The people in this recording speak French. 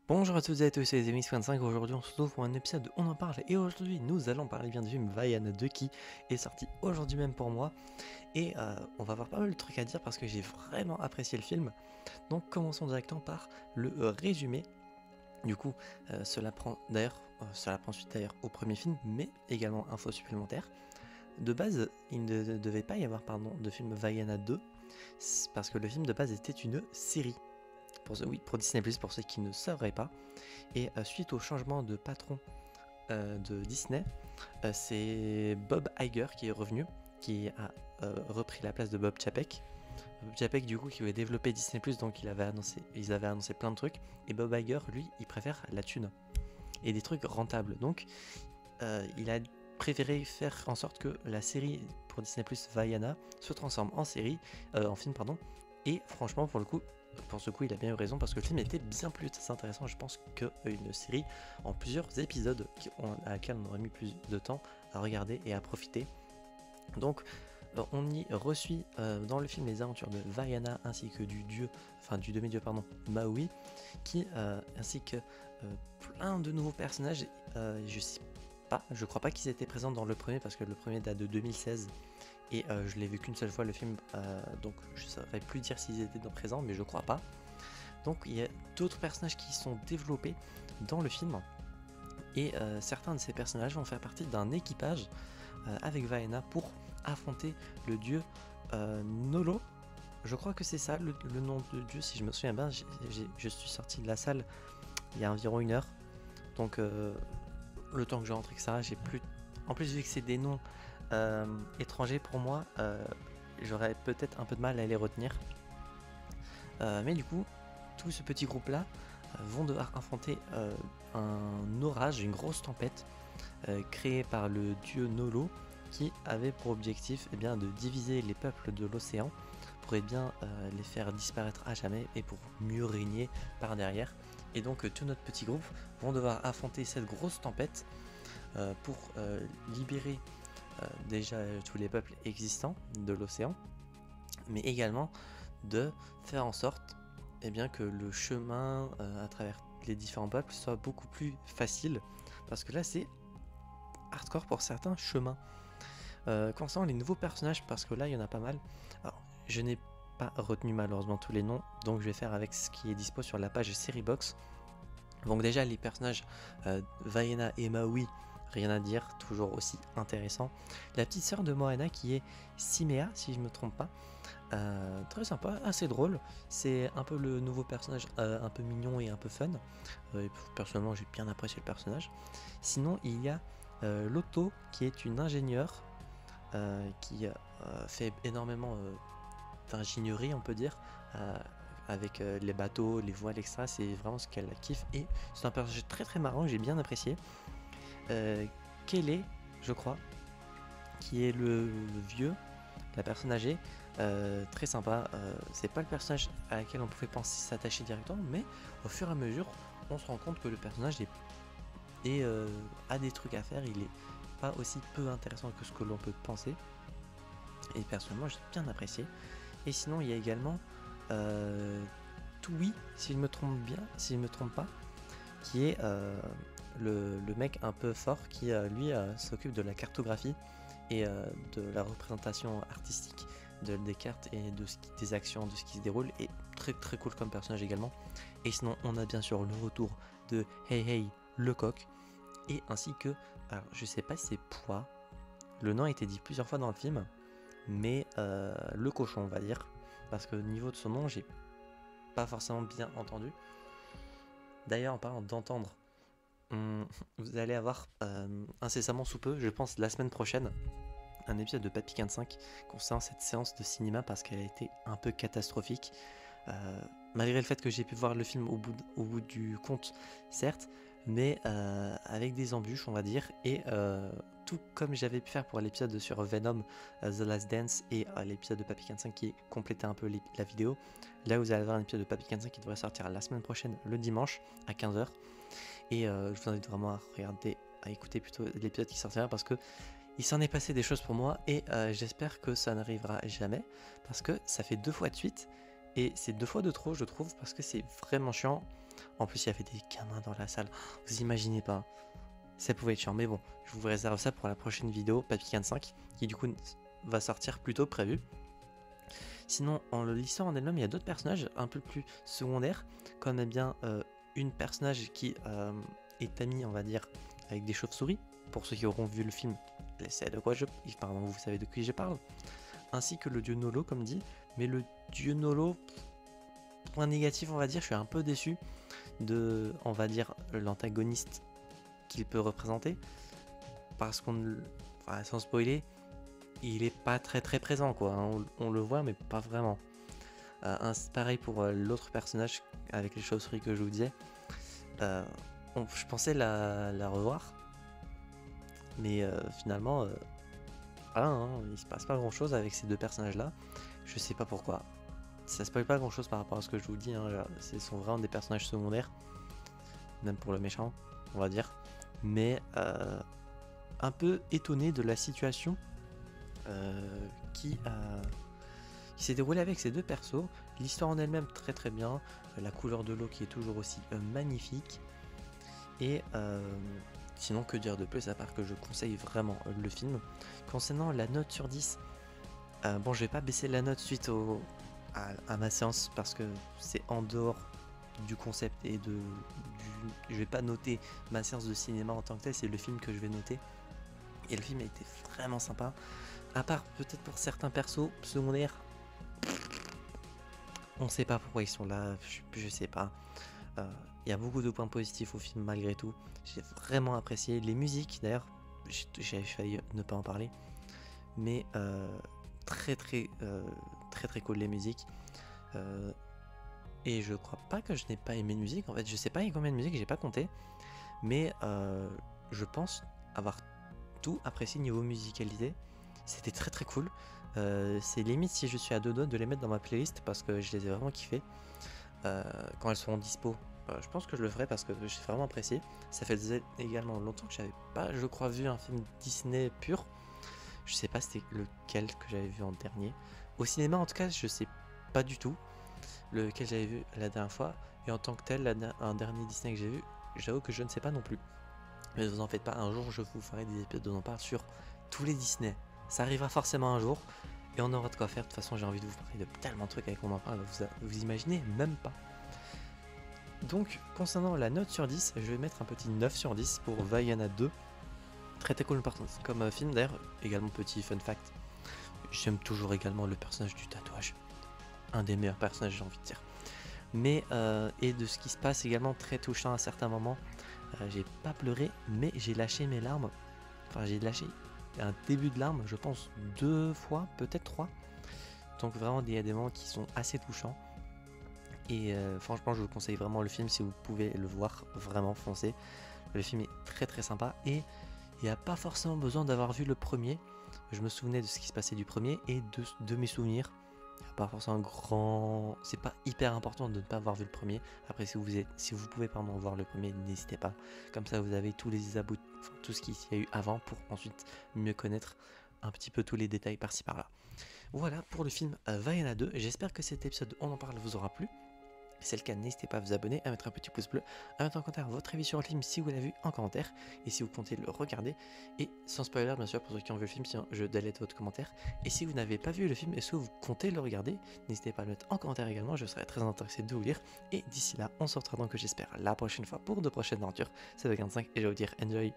Bonjour à toutes et à tous, c'est les MX25. Aujourd'hui on se retrouve pour un épisode de On en parle et aujourd'hui nous allons parler bien du film Vaiana 2 qui est sorti aujourd'hui même pour moi et on va avoir pas mal de trucs à dire parce que j'ai vraiment apprécié le film. Donc commençons directement par le résumé. Du coup cela prend suite d'ailleurs au premier film mais également info supplémentaire. De base il ne devait pas y avoir de film Vaiana 2 parce que le film de base était une série. Pour Disney+, pour ceux qui ne sauraient pas. Et suite au changement de patron de Disney, c'est Bob Iger qui est revenu, qui a repris la place de Bob Chapek. Bob Chapek du coup qui avait développé Disney+, donc ils avaient annoncé plein de trucs. Et Bob Iger, lui, il préfère la thune et des trucs rentables. Donc il a préféré faire en sorte que la série pour Disney+, Vaiana, se transforme en série, en film pardon. Et franchement pour ce coup il a bien eu raison parce que le film était bien plus intéressant je pense qu'une série en plusieurs épisodes à laquelle on aurait mis plus de temps à regarder et à profiter. Donc on y reçut dans le film les aventures de Vaiana ainsi que du demi-dieu Maui, qui ainsi que plein de nouveaux personnages. Je crois pas qu'ils étaient présents dans le premier parce que le premier date de 2016 et je l'ai vu qu'une seule fois le film, donc je saurais plus dire s'ils étaient présents, mais je crois pas. Donc il y a d'autres personnages qui sont développés dans le film et certains de ces personnages vont faire partie d'un équipage avec Vaiana pour affronter le dieu Nolo. Je crois que c'est ça le nom de dieu si je me souviens bien. Je suis sorti de la salle il y a environ 1 heure, donc le temps que je rentre que ça, j'ai plus. En plus vu que c'est des noms étrangers pour moi, j'aurais peut-être un peu de mal à les retenir. Mais du coup, tout ce petit groupe là vont devoir affronter un orage, une grosse tempête créée par le dieu Nolo qui avait pour objectif de diviser les peuples de l'océan pour les faire disparaître à jamais et pour mieux régner par derrière. Et donc tout notre petit groupe vont devoir affronter cette grosse tempête pour libérer déjà tous les peuples existants de l'océan, mais également de faire en sorte que le chemin à travers les différents peuples soit beaucoup plus facile, parce que là c'est hardcore pour certains chemins. Concernant les nouveaux personnages, parce que là il y en a pas mal, alors je n'ai pas retenu malheureusement tous les noms, donc je vais faire avec ce qui est dispo sur la page Seriebox. Donc déjà les personnages Vaiana et Maui, rien à dire, toujours aussi intéressant. La petite sœur de Moana qui est Simea, si je me trompe pas, très sympa, assez drôle. C'est un peu le nouveau personnage, un peu mignon et un peu fun. Personnellement j'ai bien apprécié le personnage. Sinon il y a Lotto qui est une ingénieure qui fait énormément d'ingénierie on peut dire, avec les bateaux, les voiles, etc. C'est vraiment ce qu'elle kiffe et c'est un personnage très très marrant que j'ai bien apprécié. Kelly, je crois, qui est le vieux, la personne âgée, très sympa. C'est pas le personnage à laquelle on pouvait penser s'attacher directement, mais au fur et à mesure, on se rend compte que le personnage a des trucs à faire. Il est pas aussi peu intéressant que ce que l'on peut penser. Et personnellement, j'ai bien apprécié. Et sinon, il y a également Toui, si je me trompe pas, qui est le mec un peu fort qui lui s'occupe de la cartographie et de la représentation artistique des cartes et des actions, de ce qui se déroule, et très très cool comme personnage également. Et sinon on a bien sûr le retour de Hey Hey le coq, et ainsi que, alors je sais pas si c'est Pois, le nom a été dit plusieurs fois dans le film, mais le cochon on va dire, parce que au niveau de son nom j'ai pas forcément bien entendu. D'ailleurs en parlant d'entendre, vous allez avoir incessamment sous peu, je pense la semaine prochaine, un épisode de Papy 45 concernant cette séance de cinéma parce qu'elle a été un peu catastrophique. Malgré le fait que j'ai pu voir le film au bout du compte, certes, mais avec des embûches, on va dire, et tout comme j'avais pu faire pour l'épisode sur Venom, The Last Dance, et l'épisode de Papy 45 qui complétait un peu la vidéo. Là, vous allez avoir un épisode de Papy 45 qui devrait sortir la semaine prochaine, le dimanche, à 15h. Et je vous invite vraiment à écouter plutôt l'épisode qui sortira parce que il s'en est passé des choses pour moi et j'espère que ça n'arrivera jamais parce que ça fait 2 fois de suite et c'est 2 fois de trop je trouve parce que c'est vraiment chiant. En plus, il y avait des gamins dans la salle. Vous imaginez pas. Ça pouvait être chiant. Mais bon, je vous réserve ça pour la prochaine vidéo, Papy Can 5, qui du coup va sortir plus tôt que prévu. Sinon, en l'histoire en elle-même, il y a d'autres personnages un peu plus secondaires, comme eh bien une personnage qui est amie, on va dire, avec des chauves-souris. Pour ceux qui auront vu le film, pardon, vous savez de qui je parle. Ainsi que le dieu Nolo, comme dit. Mais le dieu Nolo, point négatif, on va dire, je suis un peu déçu de, on va dire, l'antagoniste qu'il peut représenter. Parce qu'on, enfin, sans spoiler, il est pas très présent, quoi. Hein. On le voit, mais pas vraiment. Pareil pour l'autre personnage avec les chauves-souris que je vous disais. Je pensais la revoir. Mais finalement, voilà, hein, il se passe pas grand chose avec ces deux personnages là. Je sais pas pourquoi. Ça spoil pas grand chose par rapport à ce que je vous dis. Hein, ce sont vraiment des personnages secondaires. Même pour le méchant, on va dire. Mais un peu étonné de la situation qui s'est déroulée avec ces deux persos. L'histoire en elle-même très bien. La couleur de l'eau qui est toujours aussi magnifique. Et sinon, que dire de plus à part que je conseille vraiment le film. Concernant la note sur 10, bon, je vais pas baisser la note suite à ma séance parce que c'est en dehors du concept et je vais pas noter ma séance de cinéma en tant que tel, c'est le film que je vais noter. Et le film a été vraiment sympa. À part peut-être pour certains persos secondaires, on sait pas pourquoi ils sont là, je sais pas. Il y a beaucoup de points positifs au film malgré tout. J'ai vraiment apprécié les musiques d'ailleurs. J'ai failli ne pas en parler, mais très cool les musiques. Et je crois pas que je n'ai pas aimé de musique. En fait, je sais pas combien de musique, j'ai pas compté, mais je pense avoir tout apprécié niveau musicalité. C'était très cool. C'est limite si je suis à deux doigts de les mettre dans ma playlist parce que je les ai vraiment kiffés. Quand elles seront dispo, je pense que je le ferai parce que j'ai vraiment apprécié. Ça fait également longtemps que j'avais pas, je crois, vu un film Disney pur. Je sais pas c'était lequel que j'avais vu en dernier. Au cinéma en tout cas, je sais pas du tout lequel j'avais vu la dernière fois. Et en tant que tel, un dernier Disney que j'ai vu, j'avoue que je ne sais pas non plus. Mais vous en faites pas, un jour je vous ferai des épisodes où on parle sur tous les Disney. Ça arrivera forcément un jour. Et on aura de quoi faire. De toute façon, j'ai envie de vous parler de tellement de trucs avec on en parle. Vous imaginez même pas. Donc, concernant la note sur 10, je vais mettre un petit 9 sur 10 pour Vaiana 2. Très cool comme film. D'ailleurs, également petit fun fact. J'aime toujours également le personnage du tatouage. Un des meilleurs personnages, j'ai envie de dire. Mais, et de ce qui se passe également très touchant à certains moments. J'ai pas pleuré, mais j'ai lâché mes larmes. Enfin, j'ai lâché un début de larmes, je pense 2 fois, peut-être 3. Donc vraiment, il y a des moments qui sont assez touchants. Et franchement, je vous conseille vraiment le film si vous pouvez le voir, vraiment foncez. Le film est très sympa et il n'y a pas forcément besoin d'avoir vu le premier. Je me souvenais de ce qui se passait du premier et de mes souvenirs. Il n'y a pas forcément grand... C'est pas hyper important de ne pas avoir vu le premier. Après, si vous pouvez voir le premier, n'hésitez pas. Comme ça, vous avez tous les tout ce qu'il y a eu avant pour ensuite mieux connaître un petit peu tous les détails par-ci par-là. Voilà pour le film Vaiana 2. J'espère que cet épisode On en parle vous aura plu. Si c'est le cas, n'hésitez pas à vous abonner, à mettre un petit pouce bleu, à mettre en commentaire votre avis sur le film si vous l'avez vu en commentaire et si vous comptez le regarder. Et sans spoiler, bien sûr, pour ceux qui ont vu le film, sinon je delete votre commentaire. Et si vous n'avez pas vu le film, est-ce que vous comptez le regarder? N'hésitez pas à le mettre en commentaire également, je serai très intéressé de vous lire. Et d'ici là, on se retrouvera donc, j'espère, la prochaine fois pour de prochaines aventures. C'est Papy Can 5 et je vais vous dire enjoy!